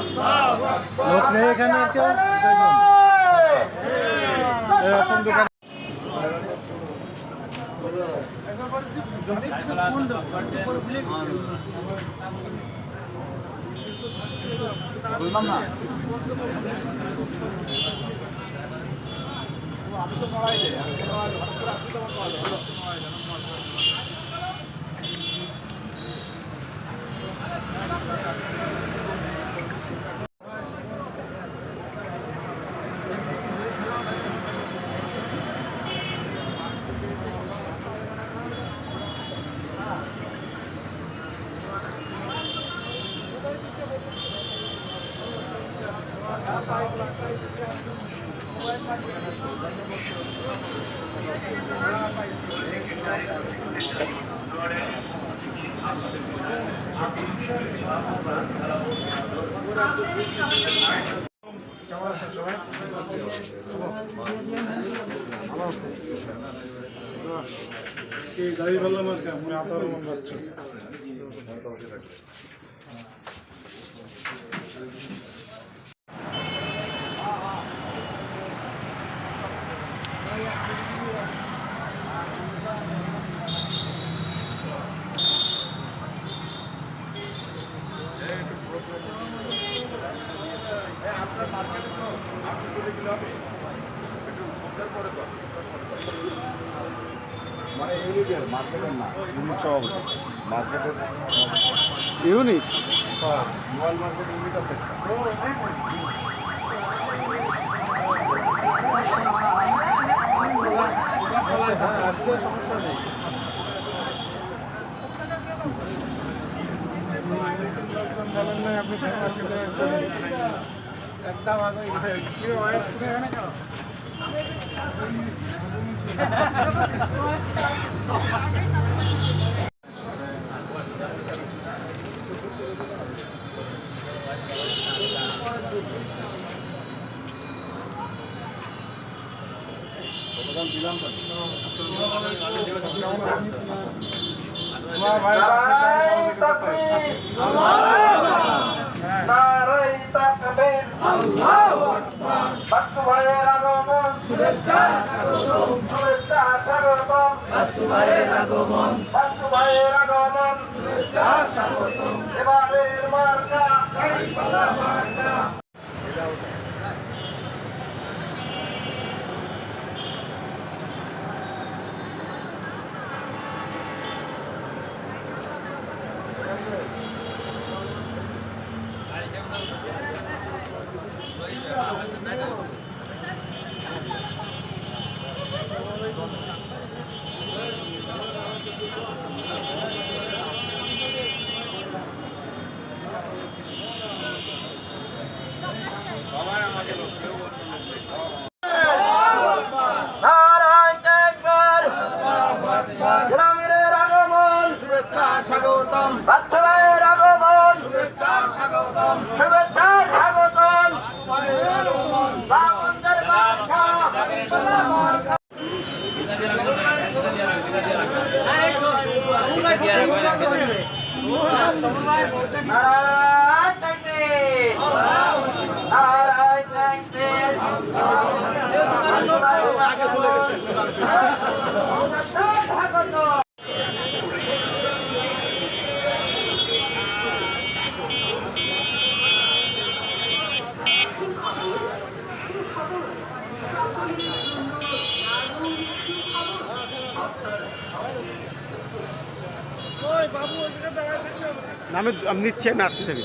লোক নেই এখানে কেউ এখন দোকান বললাম না আমি তো পড়াই দেয় গাড়ি বললাম মনে আতার মন যাচ্ছে মানে ইউনিটের মার্কেটের না ইউনিট সব মার্কেটের ইউনিট মোবাইল মার্কেট ইউনিট আছে সমস্যা নেই বলেন না আপনি সব মার্কেটে একটা ভাগ এখানে কেন এবারের মার্কা স্বাগতম বাচ্চাদের আগমন শুভেচ্ছা স্বাগতম শুভেচ্ছা স্বাগতম বামনদের মার্কা নারায়ণ তাকবীর নারায়ণ তাকবীর নামে আমি নিচ্ছি আমি আসছি থাকি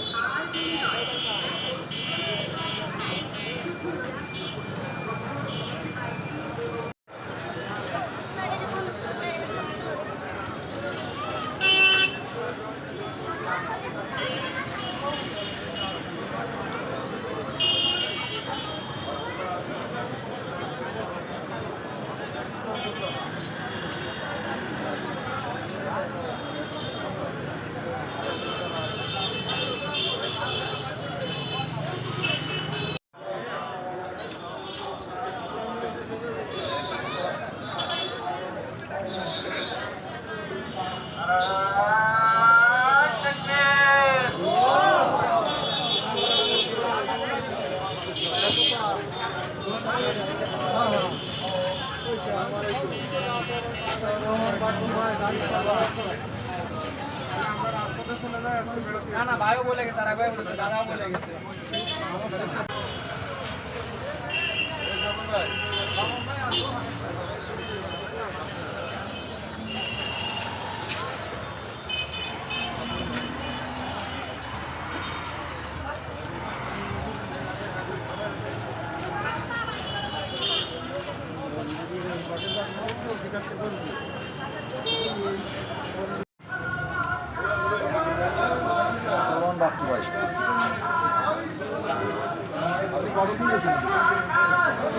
না না ভাইও বলে গেছে, আর ভাই বলেছে, দাদাও বলে গেছে।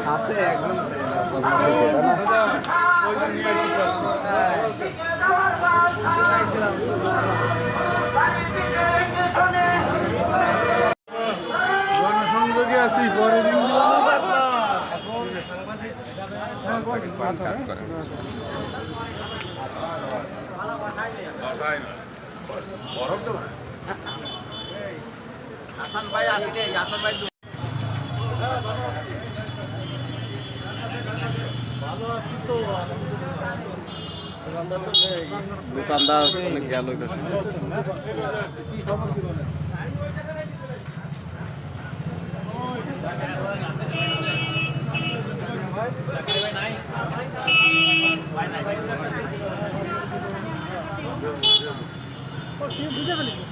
সাথে একদম জনসংযোগে আছি পরের দিন হাসান ভাই আসলে হাসান ভাই ভালো আছি তো দোকানদার অনেক গেল কি খবর কি বলে বুঝে ফেলেছি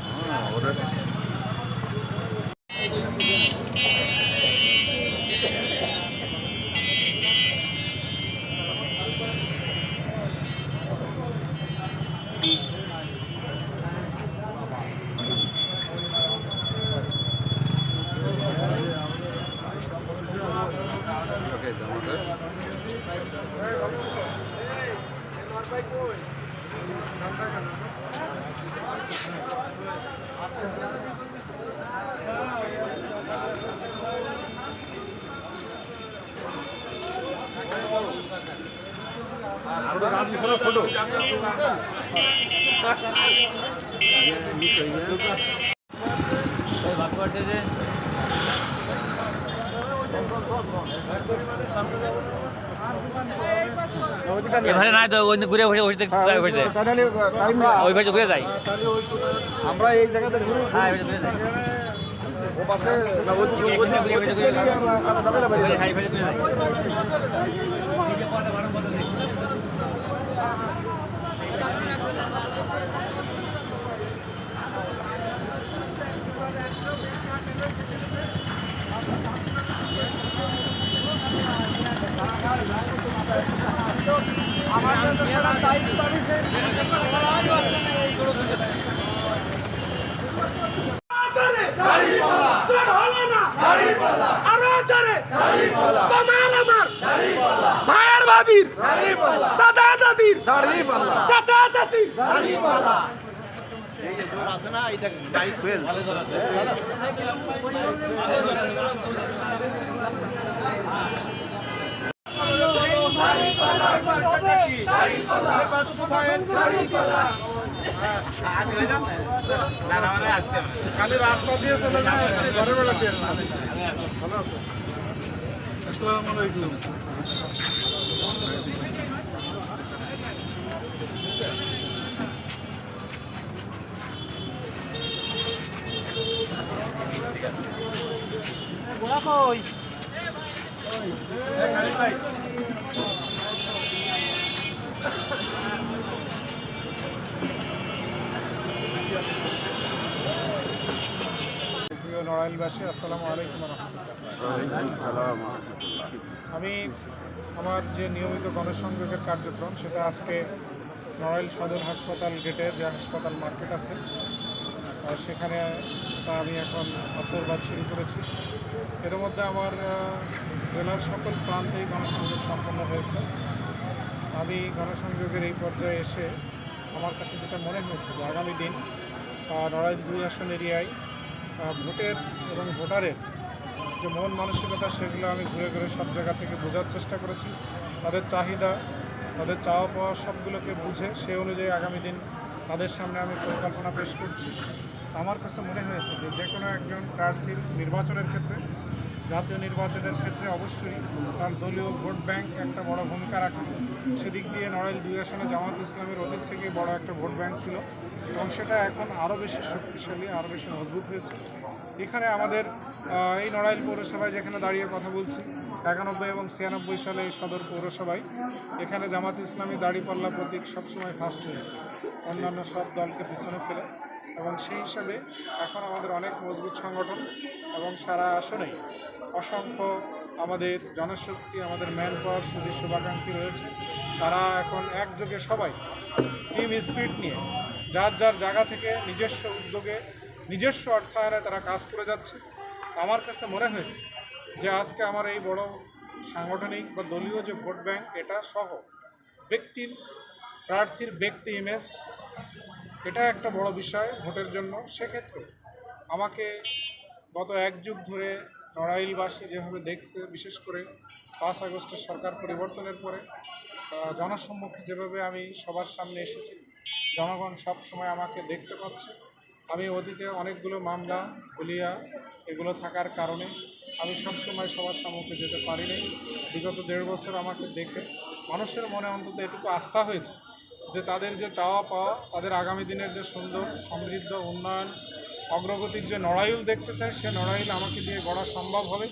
ফটো এখানে নাই তো ওই ঘুরে ঘুরে ওই ঘুরে যাই আমরা এই জায়গাতে ঘুরে হ্যাঁ ওই ঘুরে যাই ও পাশে ভাইয়ের ভাবির দাদা দাদির চাচা চাচির এই যে জোর আছে না এই দেখ বাইক ফেল খালি রাস্তা দিয়ে চলে যায় ঘরের বেলা দিয়ে ভালো আছে আসসালামু আলাইকুম গোলা কই প্রিয় নড়াইলবাসী, আসসালামু আলাইকুম রহমতুল্লাহ। আমি আমার যে নিয়মিত গণসংযোগের কার্যক্রম সেটা আজকে নড়াইল সদর হাসপাতাল গেটে যে হাসপাতাল মার্কেট আছে সেখানে আমি এখন আসরবাদ শুরু করেছি। এর মধ্যে আমার জেলার সকল প্রান্তেই গণসংযোগ সম্পন্ন হয়েছে। আমি গণসংযোগের এই পর্যায়ে এসে আমার কাছে যেটা মনে হয়েছে যে আগামী দিন নড়াইল 2 আসন এরিয়ায় ভোটের এবং ভোটারের যে মন মানসিকতা সেগুলো আমি ঘুরে ঘুরে সব জায়গা থেকে বোঝার চেষ্টা করেছি। তাদের চাহিদা, তাদের চাওয়া পাওয়া সবগুলোকে বুঝে সে অনুযায়ী আগামী দিন তাদের সামনে আমি পরিকল্পনা পেশ করছি। আমার কাছে মনে হয়েছে যে যে কোনো একজন প্রার্থীর নির্বাচনের ক্ষেত্রে জাতীয় নির্বাচনের ক্ষেত্রে অবশ্যই তার দলীয় ভোট ব্যাংক একটা বড় ভূমিকা রাখে। সেদিক দিয়ে নড়াইল 2 আসনে জামাত ইসলামের অতীত থেকে বড় একটা ভোট ব্যাংক ছিল এবং সেটা এখন আরও বেশি শক্তিশালী, আরও বেশি মজবুত হয়েছে। এখানে আমাদের এই নড়াইল পৌরসভায় যেখানে দাঁড়িয়ে কথা বলছি, 91 এবং 96 সালে এই সদর পৌরসভায় এখানে জামাত ইসলামী দাঁড়িপাল্লা প্রতীক সবসময় ফার্স্ট হয়েছে অন্যান্য সব দলকে পিছনে ফেলে, এবং সেই হিসাবে এখন আমাদের অনেক মজবুত সংগঠন এবং সারা আসনেই অসংখ্য আমাদের জনশক্তি, আমাদের ম্যান পাওয়ার, সুদী শুভাকাঙ্ক্ষী রয়েছে। তারা এখন একযোগে সবাই টিম স্পিরিট নিয়ে যার যার জায়গা থেকে নিজস্ব উদ্যোগে, নিজস্ব অর্থায়নে তারা কাজ করে যাচ্ছে। আমার কাছে মনে হয়েছে যে আজকে আমার এই বড় সাংগঠনিক বা দলীয় যে ভোট ব্যাংক, এটা সহ ব্যক্তির, প্রার্থীর ব্যক্তি ইমেজ, এটা একটা বড় বিষয় ভোটের জন্য। সেক্ষেত্রে আমাকে গত 1 যুগ ধরে নড়াইলবাসী যেভাবে দেখছে, বিশেষ করে 5 আগস্টের সরকার পরিবর্তনের পরে জনসম্মুখে যেভাবে আমি সবার সামনে এসেছি, জনগণ সব সময় আমাকে দেখতে পাচ্ছে। আমি অতীতে অনেকগুলো মামলা, হুলিয়া এগুলো থাকার কারণে আমি সবসময় সবার সম্মুখে যেতে পারিনি। বিগত 1.5 বছর আমাকে দেখে মানুষের মনে অন্তত এটুকু আস্থা হয়েছে যে তাদের যে চাওয়া পাওয়া, তাদের আগামী দিনের যে সুন্দর সমৃদ্ধ উন্নয়ন অগ্রগতির যে নড়াইল দেখতে চায়, সে নড়াইল আমাকে দিয়ে গড়া সম্ভব হবে।